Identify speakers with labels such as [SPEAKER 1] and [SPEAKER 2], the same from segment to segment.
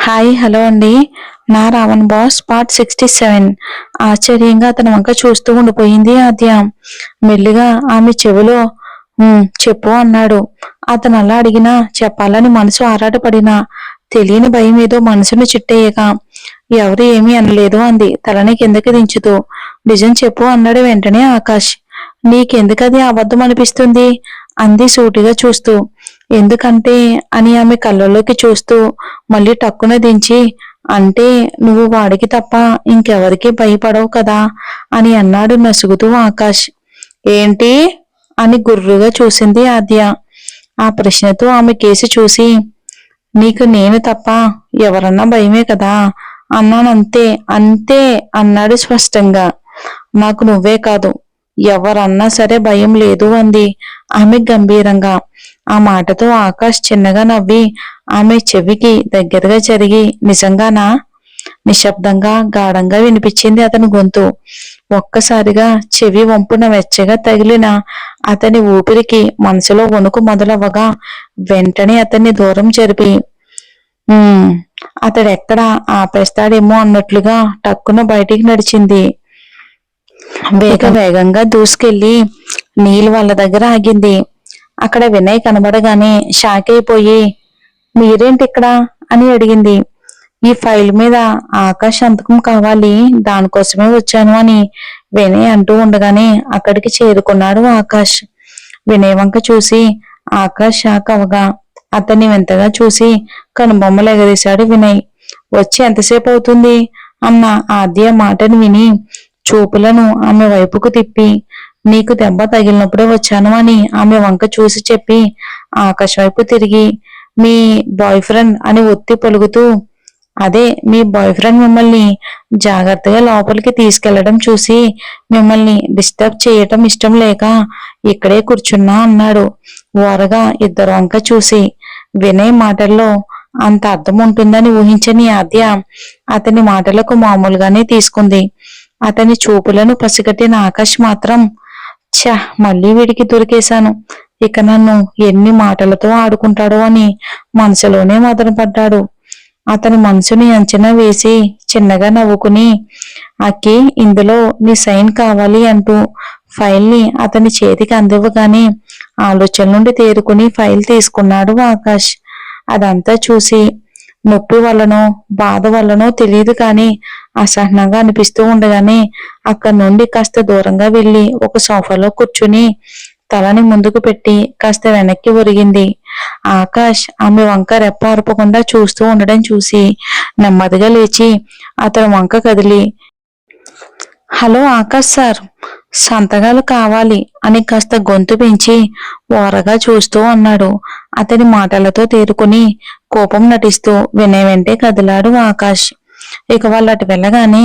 [SPEAKER 1] Hi hello అండి. నా Raavan boss part 67. ఆశ్చర్యంగా అతని వంక చూస్తూ ఉండిపోయింది ఆద్య. మెల్లిగా ఆమె చెవిలో చెప్పు అన్నాడు. అతను అలా అడిగినా చెప్పాలని మనసు ఆరాటపడినా తెలియని భయం ఏదో మనసును చిట్టేయక ఎవరు ఏమీ అనలేదు అంది తలని కిందకి దించుతూ. నిజం చెప్పు అన్నాడు వెంటనే ఆకాష్. నీకెందుకది అబద్ధం అనిపిస్తుంది అంది సూటిగా చూస్తూ. ఎందుకంటే అని ఆమె కళ్ళలోకి చూస్తూ మళ్ళీ టక్కున దించి, అంటే నువ్వు వాడికి తప్ప ఇంకెవరికి భయపడవు కదా అని అన్నాడు నసుగుతూ ఆకాష్. ఏంటి అని గుర్రుగా చూసింది ఆద్య. ఆ ప్రశ్నతో ఆమె కేసి చూసి, నీకు నేను తప్ప ఎవరన్నా భయమే కదా అన్నానంతే అంతే అన్నాడు స్పష్టంగా. నాకు నువ్వే కాదు ఎవరన్నా సరే భయం లేదు అంది ఆమె గంభీరంగా. ఆ మాటతో ఆకాష్ చిన్నగా నవ్వి ఆమె చెవికి దగ్గరగా జరిగి, నిజంగానా? నిశ్శబ్దంగా గాఢంగా వినిపించింది అతని గొంతు. ఒక్కసారిగా చెవి వంపున వెచ్చగా తగిలిన అతని ఊపిరికి మనసులో వణుకు మొదలవ్వగా వెంటనే అతన్ని దూరం జరిపి అతడెక్కడ ఆపేస్తాడేమో అన్నట్లుగా టక్కున బయటికి నడిచింది. వేగంగా దూసుకెళ్లి నీల్ వాళ్ళ దగ్గర ఆగింది. అక్కడ వినయ్ కనబడగానే షాక్ అయిపోయి, మీరేంటి ఇక్కడ అని అడిగింది. ఈ ఫైల్ మీద ఆకాష్ సంతకం కావాలి, దానికోసమే వచ్చాను అని వినయ్ అంటూ ఉండగానే అక్కడికి చేరుకున్నాడు ఆకాష్. వినయ్ వంక చూసి ఆకాష్ షాక్ అవగా అతన్ని వింతగా చూసి కనుబొమ్మలు ఎగరేశాడు వినయ్. వచ్చి ఎంతసేపు అవుతుంది అన్న ఆద్య మాటను విని చూపులను ఆమె వైపుకు తిప్పి, నీకు దెబ్బ తగిలినప్పుడే వచ్చాను అని ఆమె వంక చూసి చెప్పి ఆకాష్ వైపు తిరిగి, మీ బాయ్ ఫ్రెండ్ అని ఒత్తి పలుకుతూ, అదే మీ బాయ్ ఫ్రెండ్ మిమ్మల్ని జాగ్రత్తగా లోపలికి తీసుకెళ్లడం చూసి మిమ్మల్ని డిస్టర్బ్ చేయటం ఇష్టం లేక ఇక్కడే కూర్చున్నా అన్నాడు ఓరగా ఇద్దరు వంక చూసి. వినయ్ మాటల్లో అంత అర్థం ఉంటుందని ఊహించని ఆద్య అతని మాటలకు మామూలుగానే తీసుకుంది. అతని చూపులను పసిగట్టిన ఆకాష్ మాత్రం, మళ్ళీ వీడికి దొరికేశాను, ఇక నన్ను ఎన్ని మాటలతో ఆడుకుంటాడో అని మనసులోనే మదనపడ్డాడు. అతని మనసుని అంచనా వేసి చిన్నగా నవ్వుకుని, అక్కి ఇందులో నీ సైన్ కావాలి అంటూ ఫైల్ ని అతని చేతికి అందివ్వగానే ఆలోచన నుండి తేరుకుని ఫైల్ తీసుకున్నాడు ఆకాష్. అదంతా చూసి నొప్పి వల్లనో బాధ వల్లనో తెలియదు కానీ అసహనంగా అనిపిస్తూ ఉండగానే అక్కడి నుండి కాస్త దూరంగా వెళ్లి ఒక సోఫాలో కూర్చుని తలని ముందుకు పెట్టి కాస్త వెనక్కి ఒరిగింది. ఆకాష్ ఆమె వంక రెప్ప అరపకుండా చూస్తూ ఉండడం చూసి నెమ్మదిగా లేచి అతని వంక కదిలి, హలో ఆకాష్ సార్, సంతకాలు కావాలి అని కాస్త గొంతు పెంచి ఓరగా చూస్తూ అన్నాడు. అతని మాటలతో తేరుకుని కోపం నటిస్తూ వినయ్ వెంటే కదిలాడు ఆకాష్. ఇక వాళ్ళు అటు వెళ్ళగానే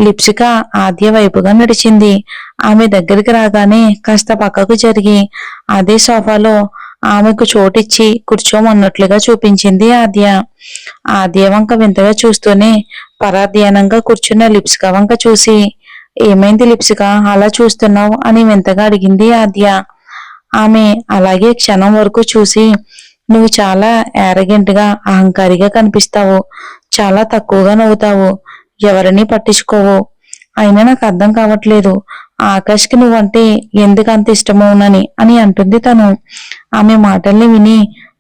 [SPEAKER 1] లిప్సిక ఆద్య వైపుగా నడిచింది. ఆమె దగ్గరికి రాగానే కాస్త పక్కకు జరిగి అదే సోఫాలో ఆమెకు చోటిచ్చి కూర్చోమన్నట్లుగా చూపించింది ఆద్య. ఆద్య వంక వింతగా చూస్తూనే పరాధ్యానంగా కూర్చున్న లిప్సిక వంక చూసి, ఏమైంది లిప్సిక అలా చూస్తున్నావు అని వింతగా అడిగింది ఆద్య. ఆమె అలాగే క్షణం వరకు చూసి, నువ్వు చాలా యారగెంట్ గా అహంకారిగా కనిపిస్తావు, చాలా తక్కువగా నవ్వుతావు, ఎవరిని పట్టించుకోవు, అయినా నాకు అర్థం కావట్లేదు ఆకాష్కి నువ్వంటే ఎందుకు అంత ఇష్టమవునని అని అంటుంది తను. ఆమె మాటల్ని విని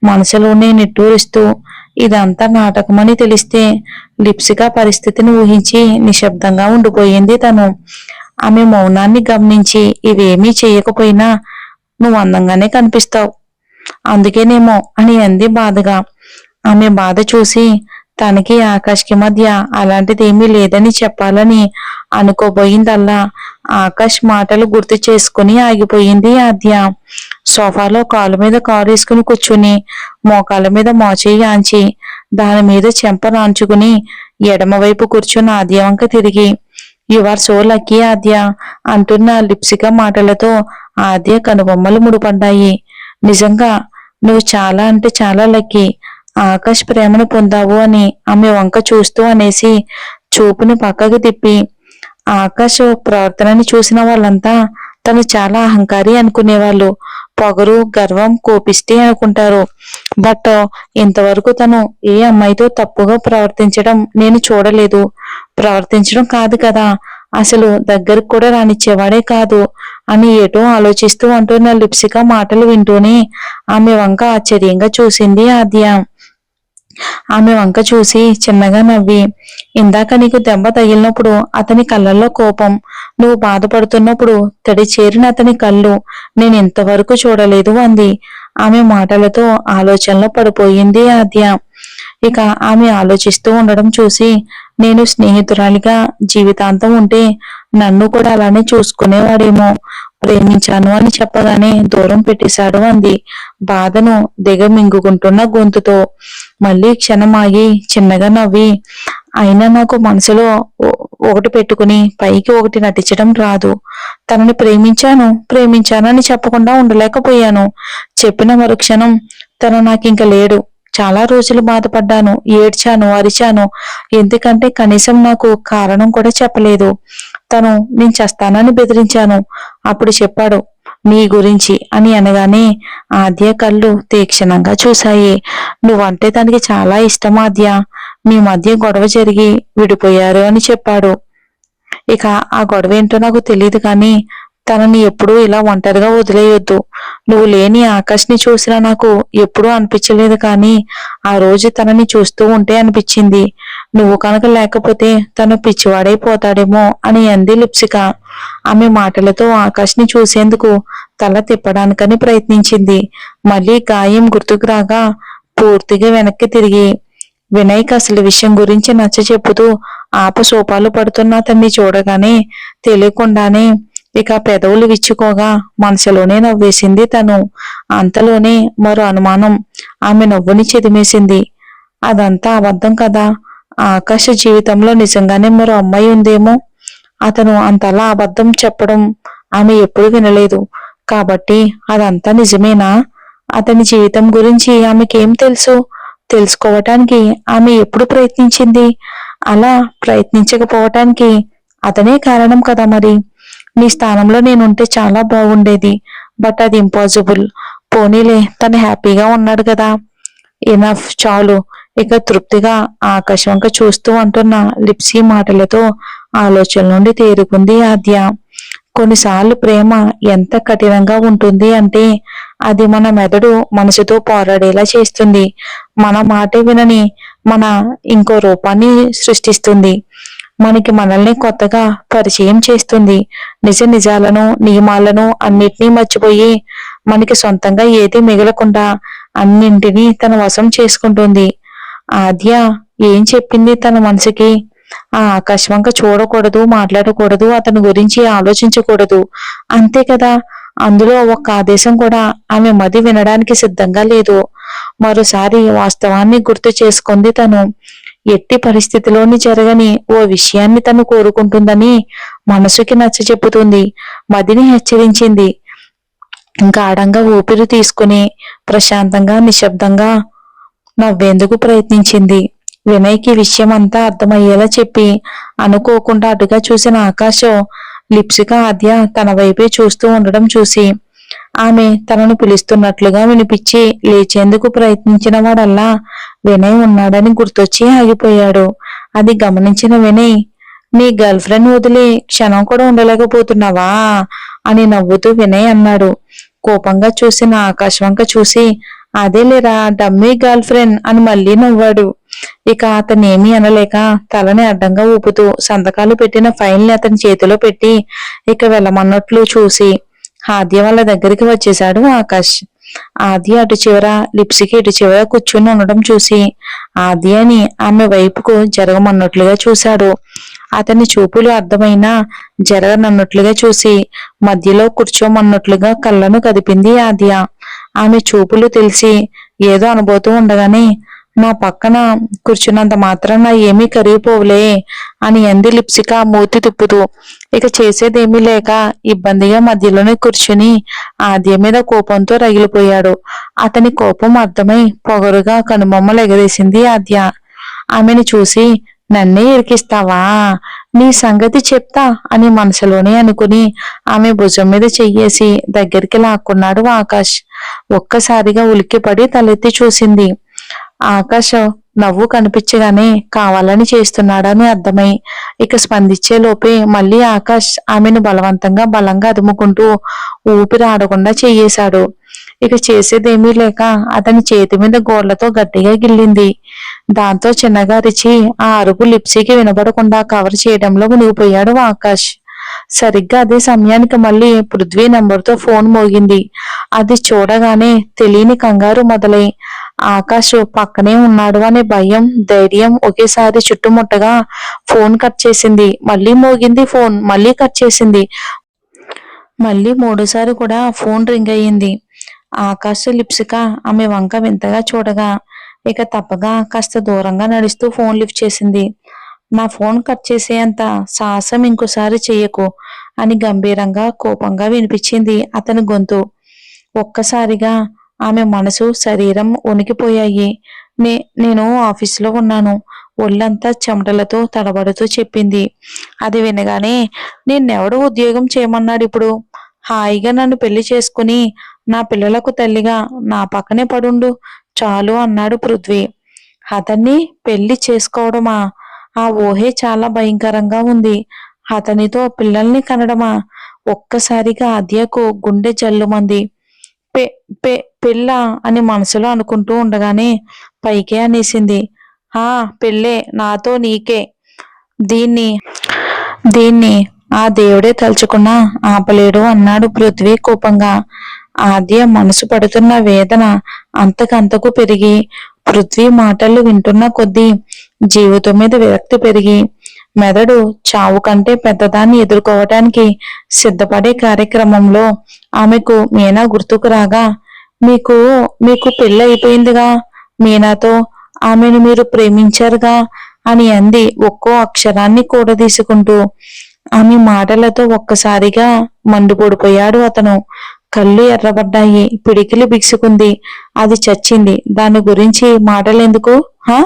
[SPEAKER 1] మనసులోనే నిట్టూరిస్తూ ఇదంతా నాటకమని తెలిస్తే లిప్సిక పరిస్థితిని ఊహించి నిశ్శబ్దంగా ఉండిపోయింది తను. ఆమె మౌనాన్ని గమనించి, ఇవేమీ చేయకపోయినా నువ్వు అందంగానే కనిపిస్తావు, అందుకేనేమో అని అంది బాధగా. ఆమె బాధ చూసి తనకి ఆకాష్కి మధ్య అలాంటిదేమీ లేదని చెప్పాలని అనుకోబోయిందల్లా ఆకాష్ మాటలు గుర్తు చేసుకుని ఆగిపోయింది ఆద్య. సోఫాలో కాలు మీద కాలు వేసుకుని కూర్చుని మోకాల మీద మోచేయి ఆంచి దాని మీద చెంప నాంచుకుని ఎడమవైపు కూర్చున్న ఆద్య వంక తిరిగి, యు ఆర్ సో లక్కీ ఆద్య అంటున్న లిప్సిక మాటలతో ఆద్య కనుబొమ్మలు ముడిపడ్డాయి. నిజంగా నువ్వు చాలా అంటే చాలా లక్కీ, ఆకాష్ ప్రేమను పొందావు అని ఆమె వంక చూస్తూ అనేసి చూపుని పక్కకు తిప్పి, ఆకాష్ ప్రవర్తనని చూసిన వాళ్ళంతా తను చాలా అహంకారి అనుకునేవాళ్ళు. పొగరు, గర్వం, కోపిష్టి అనుకుంటారు. బట్ ఇంతవరకు తను ఏ అమ్మాయితో తప్పుగా ప్రవర్తించడం నేను చూడలేదు. ప్రవర్తించడం కాదు కదా, అసలు దగ్గరకు కూడా రానిచ్చేవాడే కాదు అని ఏటో ఆలోచిస్తూ అంటున్న లిప్సిక మాటలు వింటూనే ఆమె వంక ఆశ్చర్యంగా చూసింది ఆద్య. ఆమె వంక చూసి చిన్నగా నవ్వి, ఇందాక నీకు దెబ్బ తగిలినప్పుడు అతని కళ్ళల్లో కోపం, నువ్వు బాధపడుతున్నప్పుడు తడి చేరిన అతని కళ్ళు నేను ఇంతవరకు చూడలేదు అంది. ఆమె మాటలతో ఆలోచనలో పడిపోయింది ఆద్య. ఇక ఆమె ఆలోచిస్తూ ఉండడం చూసి, నేను స్నేహితురాలిగా జీవితాంతం ఉంటే నన్ను కూడా అలానే చూసుకునేవాడేమో. ప్రేమించాను అని చెప్పగానే దూరం పెట్టేశాడు అంది బాధను దిగమింగుకుంటున్న గొంతుతో. మళ్ళీ క్షణం ఆగి చిన్నగా నవ్వి, అయినా నాకు మనసులో ఒకటి పెట్టుకుని పైకి ఒకటి నటించడం రాదు. తనని ప్రేమించాను అని చెప్పకుండా ఉండలేకపోయాను. చెప్పిన మరుక్షణం తను నాకింక లేడు. చాలా రోజులు బాధపడ్డాను, ఏడ్చాను, అరిచాను. ఎందుకంటే కనీసం నాకు కారణం కూడా చెప్పలేదు. తను నేను చస్తానని బెదిరించాను. అప్పుడు చెప్పాడు నీ గురించి అని అనగానే ఆద్య కళ్ళు తీక్షణంగా చూశాయి. నువ్వంటే తనకి చాలా ఇష్టం ఆద్య. మీ మధ్య గొడవ జరిగి విడిపోయారు అని చెప్పాడు. ఇక ఆ గొడవ ఏంటో నాకు తెలియదు కానీ తనని ఎప్పుడూ ఇలా ఒంటరిగా వదిలేయొద్దు. నువ్వు లేని ఆకాష్ని చూసినా నాకు ఎప్పుడూ అనిపించలేదు కానీ ఆ రోజు తనని చూస్తూ ఉంటే అనిపించింది. నువ్వు కనుక లేకపోతే తను పిచ్చివాడైపోతాడేమో అని అంది లిప్సిక. ఆమె మాటలతో ఆకాష్ని చూసేందుకు తల తిప్పడానికని ప్రయత్నించింది. మళ్ళీ గాయం గుర్తుకు రాగా పూర్తిగా వెనక్కి తిరిగి వినయ్కి అసలు విషయం గురించి నచ్చ చెప్పుతూ ఆపసోపాలు పడుతున్న అతన్ని చూడగానే తెలియకుండానే ఇక పెదవులు విచ్చుకోగా మనసులోనే నవ్వేసింది తను. అంతలోనే మరో అనుమానం ఆమె నవ్వుని చెదిమేసింది. అదంతా అబద్ధం కదా, ఆకాశ జీవితంలో నిజంగానే మరో అమ్మాయి ఉందేమో. అతను అంతలా అబద్ధం చెప్పడం ఆమె ఎప్పుడు వినలేదు కాబట్టి అదంతా నిజమేనా? అతని జీవితం గురించి ఆమెకేం తెలుసు? తెలుసుకోవటానికి ఆమె ఎప్పుడు ప్రయత్నించింది? అలా ప్రయత్నించకపోవటానికి అతనే కారణం కదా మరి. నీ స్థానంలో నేనుంటే చాలా బాగుండేది, బట్ అది ఇంపాసిబుల్. పోనీలే, తను హ్యాపీగా ఉన్నాడు కదా, ఎనఫ్, చాలు. ఇక తృప్తిగా ఆకాశంక చూస్తూ అంటున్న లిప్సీ మాటలతో ఆలోచన నుండి తేరుకుంది ఆద్య. కొన్నిసార్లు ప్రేమ ఎంత కఠినంగా ఉంటుంది అంటే అది మన మెదడు మనసుతో పోరాడేలా చేస్తుంది. మన మాట వినని మన ఇంకో రూపాన్ని సృష్టిస్తుంది. మనకి మనల్ని కొత్తగా పరిచయం చేస్తుంది. నిజాలను, నియమాలను అన్నిటినీ మర్చిపోయి మనకి సొంతంగా ఏది మిగలకుండా అన్నింటినీ తన వశం చేసుకుంటుంది. ఆద్య ఏం చెప్పింది తన మనసుకి? ఆ ఆకాశవంక చూడకూడదు, మాట్లాడకూడదు, అతని గురించి ఆలోచించకూడదు, అంతే కదా. అందులో ఒక్క ఆదేశం కూడా ఆమె మది వినడానికి సిద్ధంగా లేదు. మరోసారి వాస్తవాన్ని గుర్తు చేసుకుంది తను. ఎట్టి పరిస్థితిలోని జరగని ఓ విషయాన్ని తను కోరుకుంటుందని మనసుకి నచ్చ చెప్పుతుంది. మదిని హెచ్చరించింది. గాఢంగా ఊపిరి తీసుకుని ప్రశాంతంగా నిశ్శబ్దంగా నవ్వేందుకు ప్రయత్నించింది. వినయ్కి విషయం అంతా అర్థమయ్యేలా చెప్పి అనుకోకుండా అటుగా చూసిన ఆకాశం లిప్సిక ఆద్య తన వైపే చూస్తూ ఉండడం చూసి ఆమె తనను పిలుస్తున్నట్లుగా వినిపించి లేచేందుకు ప్రయత్నించిన వాడల్లా వినయ్ ఉన్నాడని గుర్తొచ్చి ఆగిపోయాడు. అది గమనించిన వినయ్, నీ గర్ల్ ఫ్రెండ్ వదిలి క్షణం కూడా ఉండలేకపోతున్నావా అని నవ్వుతూ వినయ్ అన్నాడు. కోపంగా చూసిన ఆకాశవంక చూసి అదేలేరా డమ్మీ గర్ల్ ఫ్రెండ్ అని మళ్ళీ నవ్వాడు. ఇక అతనేమీ అనలేక తలని అడ్డంగా ఊపుతూ సంతకాలు పెట్టిన ఫైల్ ని అతని చేతిలో పెట్టి ఇక వెళ్ళమన్నట్లు చూసి ఆద్య వాళ్ళ దగ్గరికి వచ్చేశాడు ఆకాష్. ఆద్య అటు చివర, లిప్సికి ఇటు చివర కూర్చుని ఉండడం చూసి ఆద్యని ఆమె వైపుకు జరగమన్నట్లుగా చూశాడు. అతని చూపులు అర్థమైనా జరగనన్నట్లుగా చూసి మధ్యలో కూర్చోమన్నట్లుగా కళ్ళను కదిపింది ఆద్య. ఆమె చూపులు తెలిసి ఏదో అనబోతూ ఉండగానే నా పక్కన కూర్చున్నంత మాత్రాన ఏమీ కరిగిపోవులే అని అంది లిప్సిక మూతి తిప్పుతూ. ఇక చేసేదేమీ లేక ఇబ్బందిగా మధ్యలోనే కూర్చుని ఆద్య మీద కోపంతో రగిలిపోయాడు. అతని కోపం అర్థమై పొగరుగా కనుబొమ్మలు ఎగరేసింది ఆద్య. ఆమెను చూసి నన్నే ఇరికిస్తావా? నీ సంగతి చెప్తా అని మనసులోనే అనుకుని ఆమె భుజం మీద చెయ్యేసి దగ్గరికి లాక్కున్నాడు ఆకాష్. ఒక్కసారిగా ఉలిక్కిపడి తలెత్తి చూసింది. ఆకాష్ నవ్వు కనిపించగానే కావాలని చేస్తున్నాడని అర్థమై ఇక స్పందించే లోపే మళ్ళీ ఆకాష్ ఆమెను బలంగా అదుముకుంటూ ఊపిరి ఆడకుండా చెయ్యేశాడు. ఇక చేసేదేమీ లేక అతని చేతి మీద గోళ్లతో గట్టిగా గిల్లింది. దాంతో చిన్నగా అరిచి ఆ అరుపు లిప్సీకి వినబడకుండా కవర్ చేయడంలో మునిగిపోయాడు ఆకాష్. సరిగ్గా అదే సమయానికి మళ్ళీ పృథ్వీ నెంబర్తో ఫోన్ మోగింది. అది చూడగానే తెలియని కంగారు మొదలై ఆకాష్ పక్కనే ఉన్నాడు అనే భయం, ధైర్యం ఒకేసారి చుట్టుముట్టగా ఫోన్ కట్ చేసింది. మళ్ళీ మోగింది ఫోన్, మళ్ళీ కట్ చేసింది. మళ్ళీ మూడోసారి కూడా ఫోన్ రింగ్ అయ్యింది. ఆకాష్ లిప్సిక ఆమె వంక వింతగా చూడగా ఇక తప్పగా కాస్త దూరంగా నడుస్తూ ఫోన్ లిఫ్ట్ చేసింది. నా ఫోన్ కట్ చేసేంత సాహసం ఇంకోసారి చెయ్యకు అని గంభీరంగా కోపంగా వినిపించింది అతని గొంతు. ఒక్కసారిగా ఆమె మనసు శరీరం వణికిపోయాయి. నేను ఆఫీసులో ఉన్నాను, ఒళ్ళంతా చెమటలతో తడబడుతూ చెప్పింది. అది వినగానే నిన్నెవడు ఉద్యోగం చేయమన్నాడు ఇప్పుడు? హాయిగా నన్ను పెళ్లి చేసుకుని నా పిల్లలకు తల్లిగా నా పక్కనే పడుండు చాలు అన్నాడు పృథ్వీ. అతన్ని పెళ్లి చేసుకోవడమా? ఆ ఊహే చాలా భయంకరంగా ఉంది. అతనితో పిల్లల్ని కనడమా? ఒక్కసారిగా ఆద్యకు గుండె జల్లుమంది. పె పె పెళ్ళ అని మనసులో అనుకుంటూ ఉండగానే పైకే అనేసింది. ఆ పెళ్ళే, నాతో నీకే. దీన్ని దీన్ని ఆ దేవుడే తలుచుకున్నా ఆపలేడు అన్నాడు పృథ్వీ కోపంగా. ఆద్య మనసు పడుతున్న వేదన అంతకంతకు పెరిగి పృథ్వీ మాటలు వింటున్న కొద్దీ జీవితం మీద విరక్తి పెరిగి మెదడు చావు కంటే పెద్దదాన్ని ఎదుర్కోవటానికి సిద్ధపడే కార్యక్రమంలో ఆమెకు మీనా గుర్తుకు రాగా, మీకు మీకు పెళ్ళి అయిపోయిందిగా, మీనాతో ఆమెను మీరు ప్రేమించారుగా అని అంది ఒక్కో అక్షరాన్ని కూడా తీసుకుంటూ. ఆమె మాటలతో ఒక్కసారిగా మండిపడిపోయాడు అతను. కళ్ళు ఎర్రబడ్డాయి, పిడికిలి బిగుసుకుంది. అది చచ్చింది, దాని గురించి మాటలెందుకు హా?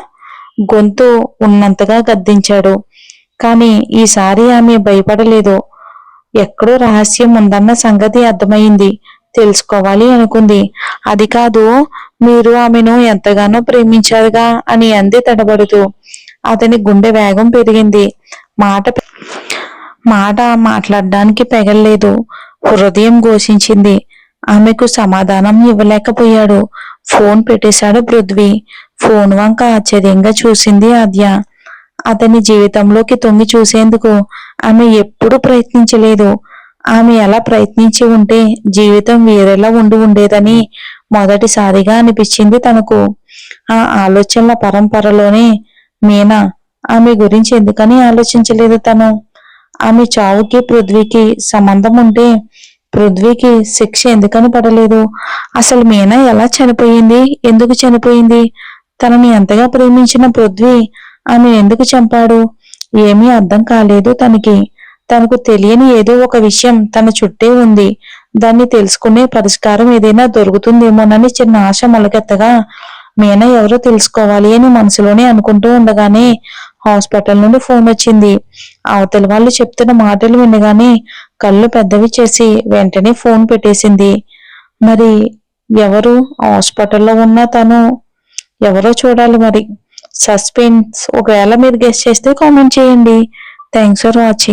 [SPEAKER 1] గొంతు ఉన్నంతగా గద్దించాడు. కాని ఈసారి ఆమె భయపడలేదు. ఎక్కడో రహస్యం ఉందన్న సంగతి అర్థమైంది. తెలుసుకోవాలి అనుకుంది. అది కాదు, మీరు ఆమెను ఎంతగానో ప్రేమించారుగా అని అంది తడబడుతూ. అతని గుండె వేగం పెరిగింది. మాట మాట్లాడడానికి పెగల్లేదు. హృదయం ఘోషించింది. ఆమెకు సమాధానం ఇవ్వలేకపోయాడు. ఫోన్ పెట్టేశాడు పృథ్వీ. ఫోన్ వంక ఆశ్చర్యంగా చూసింది ఆద్య. అతని జీవితంలోకి తొంగి చూసేందుకు ఆమె ఎప్పుడూ ప్రయత్నించలేదు. ఆమె ఎలా ప్రయత్నించి ఉంటే జీవితం వేరేలా ఉండేదని మొదటిసారిగా అనిపించింది తనకు. ఆ ఆలోచనల పరంపరలోనే మీనా ఆమె గురించి ఎందుకని ఆలోచించలేదు తను? ఆమె చావుకి పృథ్వీకి సంబంధం ఉంటే పృథ్వీకి శిక్ష ఎందుకని పడలేదు? అసలు మీనా ఎలా చనిపోయింది? ఎందుకు చనిపోయింది? తనని ఎంతగా ప్రేమించిన పృథ్వీ ఆమె ఎందుకు చంపాడు? ఏమీ అర్థం కాలేదు తనకి. తనకు తెలియని ఏదో ఒక విషయం తన చుట్టే ఉంది. దాన్ని తెలుసుకునే పరిష్కారం ఏదైనా దొరుకుతుందేమోనని చిన్న ఆశ మొలకెత్తగా మీనా ఎవరో తెలుసుకోవాలి అని మనసులోనే అనుకుంటూ ఉండగానే హాస్పిటల్ నుండి ఫోన్ వచ్చింది. అవతల వాళ్ళు చెప్తున్న మాటలు వినగానే కళ్ళు పెద్దవి చేసి వెంటనే ఫోన్ పెట్టేసింది. మరి ఎవరు హాస్పిటల్లో ఉన్నా తను ఎవరో చూడాలి మరి. సస్పెన్స్. ఒకవేళ మీరు గెస్ చేస్తే కామెంట్ చేయండి. Thanks for watching.